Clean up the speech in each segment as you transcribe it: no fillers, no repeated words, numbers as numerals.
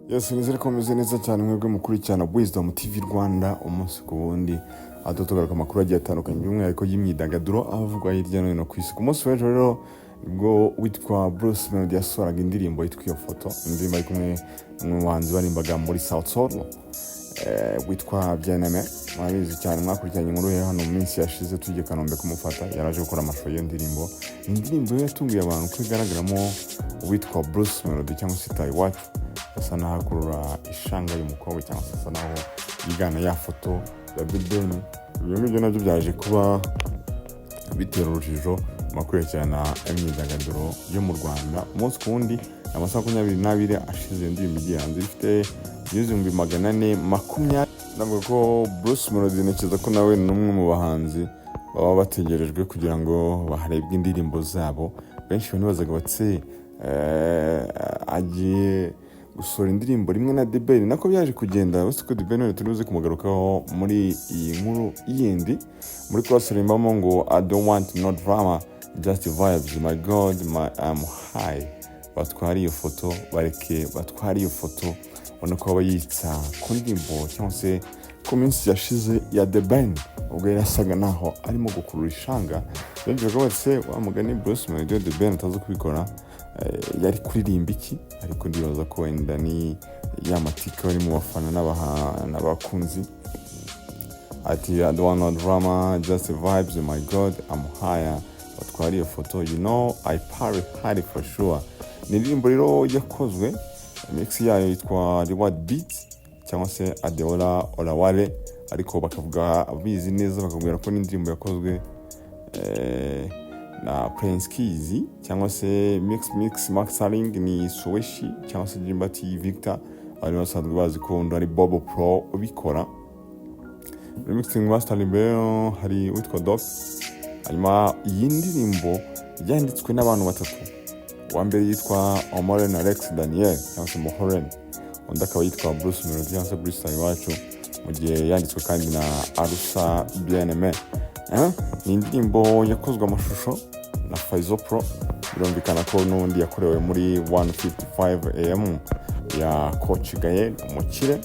Yes, nizere ko meze neza cyane mwebwe mukurikirana Wisdom TV Rwanda umunsi ku wundi adutugaruka amakuru agiye atandukanye by'umwihariko y'imyidagaduro avugwa hirya no hino ku isi. Ku munsi w'ejo rero ubwo witwa Bruce Melody yasohoraga indirimbo yitwa iyo foto, indirimbo ari kumwe n'umuhanzi barimbaga muri South Soul witwa Byaneme. Mwabizi cyane mwakurikiranye inkuru ye hano mu minsi yashize tugiye Kanombe kumufata, yaraje gukora amashusho y'iyo ndirimbo. Indirimbo yatunguye abantu ko igaragaramo witwa Bruce Melody cyangwa se Iwacu asa naho akurura ishanga y'umukobwa cyangwa se asa naho yigana ya foto ya Ben. Ibyo ngibyo nabyo byaje kuba bitera urujijo makurikirana imyidagaduro yo mu Rwanda. Umunsi ku wundi amasaha 22 ashize indirimbo igiye hanze ifite ibihumbi 420. Navuga ko Bruce Melody ntekereza ko nawe ni umwe mu bahanzi baba bategerejwe kugira ngo baharebwe indirimbo zabo. Benshi banibazaga batse agiye gusohora indirimbo rimwe na Ben, nako byaje kugenda. Bose ko Ben turibuze kumugarukaho muri iyi nkuru yindi muri kwasirimbamo ngo I don't want no drama, just vibes, my god, I'm high. Batwara iyo foto, bareke batwara iyo foto, ubona ko bayitsa ku ndirimbo cyangwa se ku minsi yashize ya Ben, ubwo yasaga naho arimo gukurura ishanga. Benshi bose wa mugani Bruce Melody Ben atazo kubikora yari kuririmba iki, ariko ndibaza ko wenda ni ya matika bari mu bafana n'abakunzi. Ati I don't want no drama, just vibes, my god, I'm higher. Batwara iyo foto, you know I party hard for sure. Ni indirimbo rero yakozwe, mix yayo yitwa Reward Beat cyangwa se Adeola Olawale, ariko bakavuga abizi neza bakabwira ko ni indirimbo yakozwe na Prince Kizi cyangwa se mix mastering ni Soweshi cyangwa se Jimbati Victor, ari basanzwe bazi ko ndo ari Bobo Pro ubikora. Mixing mastering rero hari witwa Doc. Hanyuma iyi ndirimbo yanditswe n'abantu batatu. Wa mbere yitwa Omoren Alex Daniel cyangwa se Mohoren, undi akaba yitwa Bruce Melody cyangwa se Bruce Iwacu, mu gihe yanditswe kandi na Arusa Byaneme. Ni indirimbo yakozwe amashusho na Faizo Pro, birumvikana ko n'undi yakorewe muri 155 AM ya Coach Gael umukire.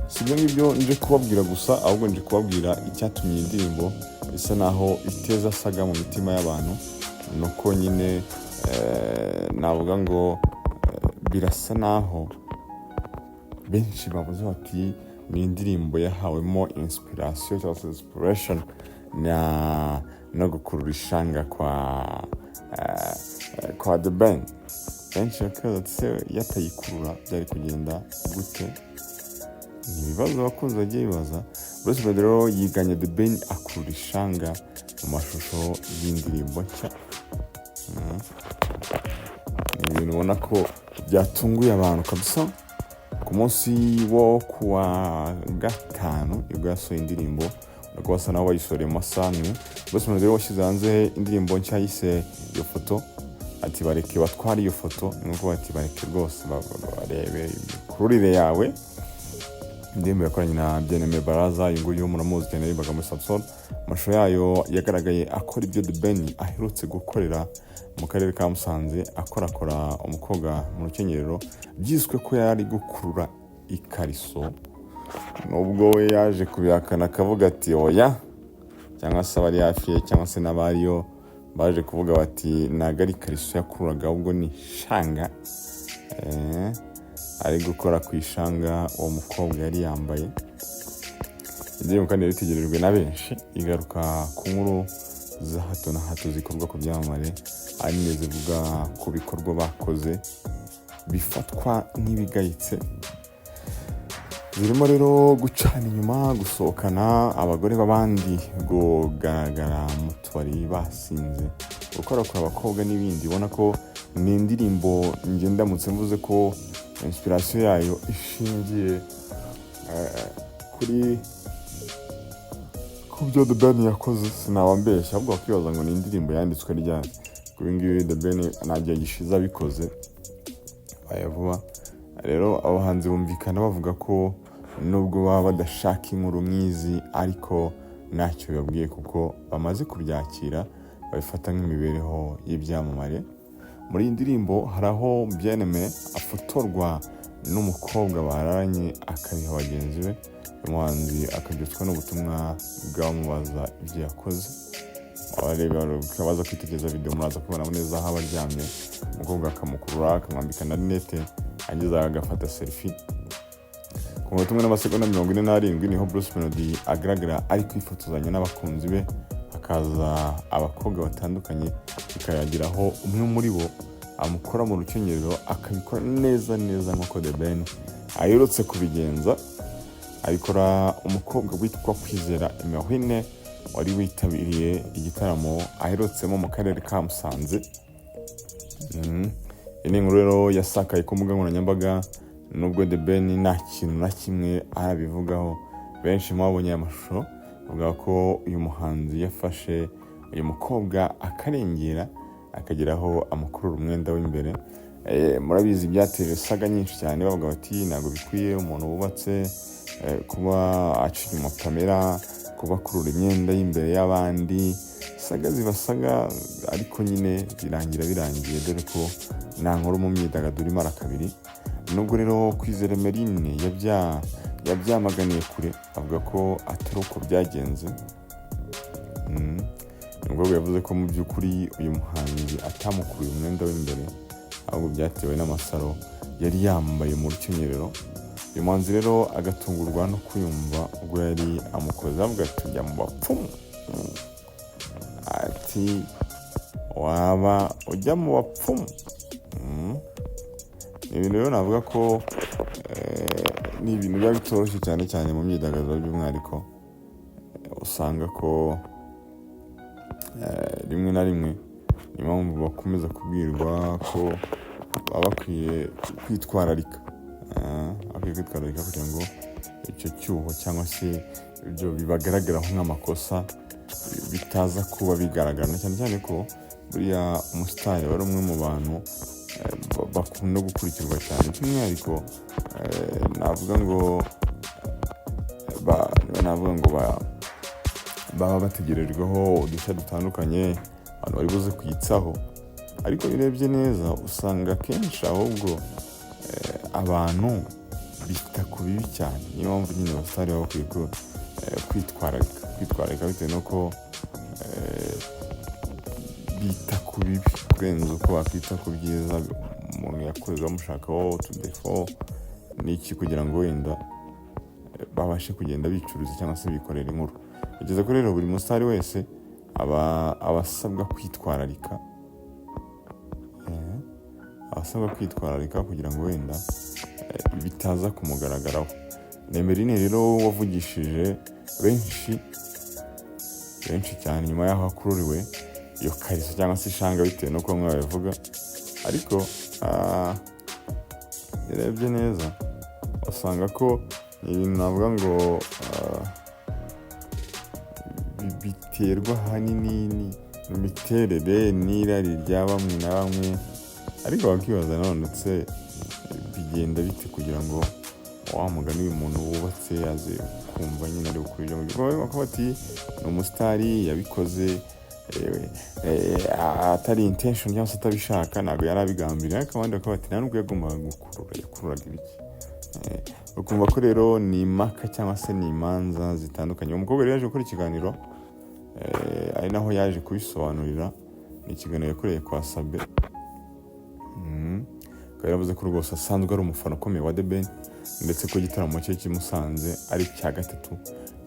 Sibyo ngibyo nje kubabwira gusa, ahubwo nje kubabwira icyatumye indirimbo isa naho iteza saga mu mitima y'abantu. Nuko nyine navuga ngo birasa naho benshi bavuze bati ni indirimbo yahawemo inspiration cyangwa inspiration no gukurura ishanga kwa The Ben. Benshi bakaza ati yatayikurura byari kugenda gute? Ni ibibazo abakunzi bagiye bibaza. Bruce Melody rero yiganye The Ben akurura ishanga mu mashusho y'indirimbo nshya. Ni ibintu ubona ko byatunguye abantu kabisa. Ku munsi wo kuwa gatanu ubwo yasohoye indirimbo, nako basa naho bayisoreye mu masaha. Bruce Melody rero washyize hanze indirimbo nshya yise iyo foto. Ati bareke batwara iyo foto, nuko bati bareke rwose barebe kururire yawe. Indirimbo yakoranye na Byaneme Baraza, iyi nguyu muramuzi cyane, yaririmbaga muri South Soul. Amashusho yayo yagaragaye akora ibyo The Ben aherutse gukorera mu karere ka Musanze, akorakora umukobwa mu rukenyerero, byiswe ko yari gukurura ikariso. Nubwo we yaje kubihakana akavuga ati oya, cyangwa se abari hafi ye cyangwa se n'abariyo baje kuvuga bati ntago ari ikariso yakururaga ahubwo ni shanga ari gukora ku ishanga uwo mukobwa yari yambaye. Indirimbo kandi yari itegerejwe na benshi, igaruka ku nkuru za hato na hato zikorwa ku byamamare, ari neza zivuga ku bikorwa bakoze bifatwa nk'ibigayitse. Zirimo rero gucana inyuma, gusohokana abagore b'abandi, kugaragara mu tubari basinze, gukora ku abakobwa n'ibindi. Ubona ko ni indirimbo ndamutse mvuze ko inspiration yayo ishingiye kuri kubyo The Ben yakoze, sinabambeshya. Ahubwo bakibaza ngo ni indirimbo yanditswe ryari. Kuri ngiyo The Ben nagiye gishiza bikoze vuba. Rero abahanzi bumvikana bavuga ko nubwo baba badashaka inkuru mwizi, ariko ntacyo bibabwiye kuko bamaze kubyakira, babifata nk'imibereho y'ibyamamare. Muri iyi ndirimbo hari aho Byaneme afotorwa n'umukobwa bararanye akabiha bagenzi be. Uyu muhanzi akabyutswa n'ubutumwa bwamubaza ibyo yakoze. Abareba baza kwitegereza video muraza kubona neza aho abaryamye, umukobwa akamukurura akamwambika na rinete angiza agafata selfie. Ku butumwa n'amasegonda 47 niho Bruce Melody agaragara ari kwifotozanya n'abakunzi be, hakaza abakobwa batandukanye, bikayagiraho umwe muri bo amukora mu rukenyerero akabikora neza nk'uko The Ben aherutse kubigenza. Abikora umukobwa witwa Kwizera Emeline wari witabiriye igitaramo aherutsemo mu karere ka Musanze. Iyi inkuru rero yasakaye ku mbuga nkoranyambaga, nubwo The Ben nta kintu na kimwe arabivugaho. Benshi mwabonye amashusho bavuga ko uyu muhanzi yafashe uyu mukobwa akarengera akageraho amukurura umwenda w'imbere. Murabizi byateye saga nyinshi cyane, bavuga bati ntabwo bikwiye umuntu wubatse kuba aca inyuma kamera, kuba akurura imyenda y'imbere y'abandi. Saga zibasaga, ariko nyine birangiye dore ko nta nkuru mu myidagaduro imara kabiri. Nubwo rero Kwizera Emeline yabyamaganiye kure, avuga ko atari uko byagenze. Nubwo yavuze ko mu by'ukuri uyu muhanzi atamukuruye umwenda w'imbere, ahubwo byatewe n'amasaro yari yambaye mu rukenyerero. Uyu muhanzi rero agatungurwa no kuyumva ubwo yari amukoze, avuga ati njya mu bapfumu. Ati waba ujya mu bapfumu? Ibintu rero navuga ko ni ibintu biba bitoroshye cyane mu myidagaduro by'umwihariko. Usanga ko rimwe na rimwe ni mpamvu bakomeza kubwirwa ko baba bakwiye kwitwararika kugira ngo icyo cyuho cyangwa se ibyo bibagaragaraho nk'amakosa bitaza kuba bigaragara, cyane ko buriya umusitari wari umwe mu bantu bakunda gukurikirwa cyane. By'umwihariko navuga ngo baba bategerejweho udushya dutandukanye abantu bari buze kwitsaho, ariko birebye neza usanga kenshi ahubwo abantu bita ku bibi cyane. Niyo mpamvu nyine abasitari baba bakwiye kwitwararika bitewe n'uko bita ku bibi kurenza uko bakwita ku byiza umuntu yakoze, bamushakaho utudefo n'iki kugira ngo wenda babashe kugenda bicuruza cyangwa se bikorera inkuru. Bigeze ko rero buri musitari wese aba asabwa kwitwararika, kugira ngo wenda bitaza kumugaragaraho. Emeline rero wavugishije benshi cyane nyuma y'aho akururiwe iyo kariso cyangwa se ishanga bitewe n'uko bamwe babivuga, ariko yarebye neza usanga ko ibintu navuga ngo biterwa ahanini n'imiterere n'irari rya bamwe na bamwe, ariko bakibaza nanone bigenda bite kugira ngo wa mugani uyu muntu wubatse aze kumva nyine ari gukurira mu gikorwa ko bati ni umusitari yabikoze atari intention cyangwa se atabishaka, ntabwo yari abigambiriye, ariko abandi bakaba bati nta nubwo yagombaga yakururaga ibiki. Ukumva ko rero ni impaka cyangwa se ni imanza zitandukanye. Umukobwa rero yaje gukora ikiganiro, ari naho yaje kubisobanurira. Ni ikiganiro yakoreye kwa Sabe. Akaba yavuze ko rwose asanzwe ari umufana ukomeye wa The Ben, ndetse ko igitaramo cye kimusanze ari icya gatatu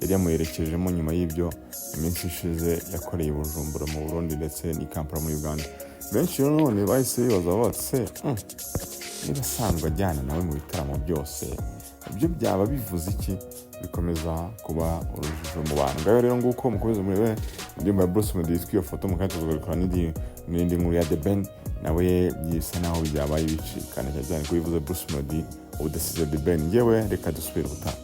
yari yamuherekejemo nyuma y'ibyo iminsi ishize yakoreye i Bujumbura mu Burundi ndetse n'i Kampala muri Uganda. Benshi rero none bahise bibaza bose niba asanzwe ajyana nawe mu bitaramo byose, ibyo byaba bivuze iki? Bikomeza kuba urujijo mu bantu. Ngaho rero nguko mukomeze murebe indirimbo ya Bruce Melody yitwa iyo foto, mukahita tugaruka n'indi nkuru ya The Ben nawe bisa naho byabaye bicikana cyane ko bivuze Bruce Melody udasize The Ben. Njyewe reka dusubire ubutaha.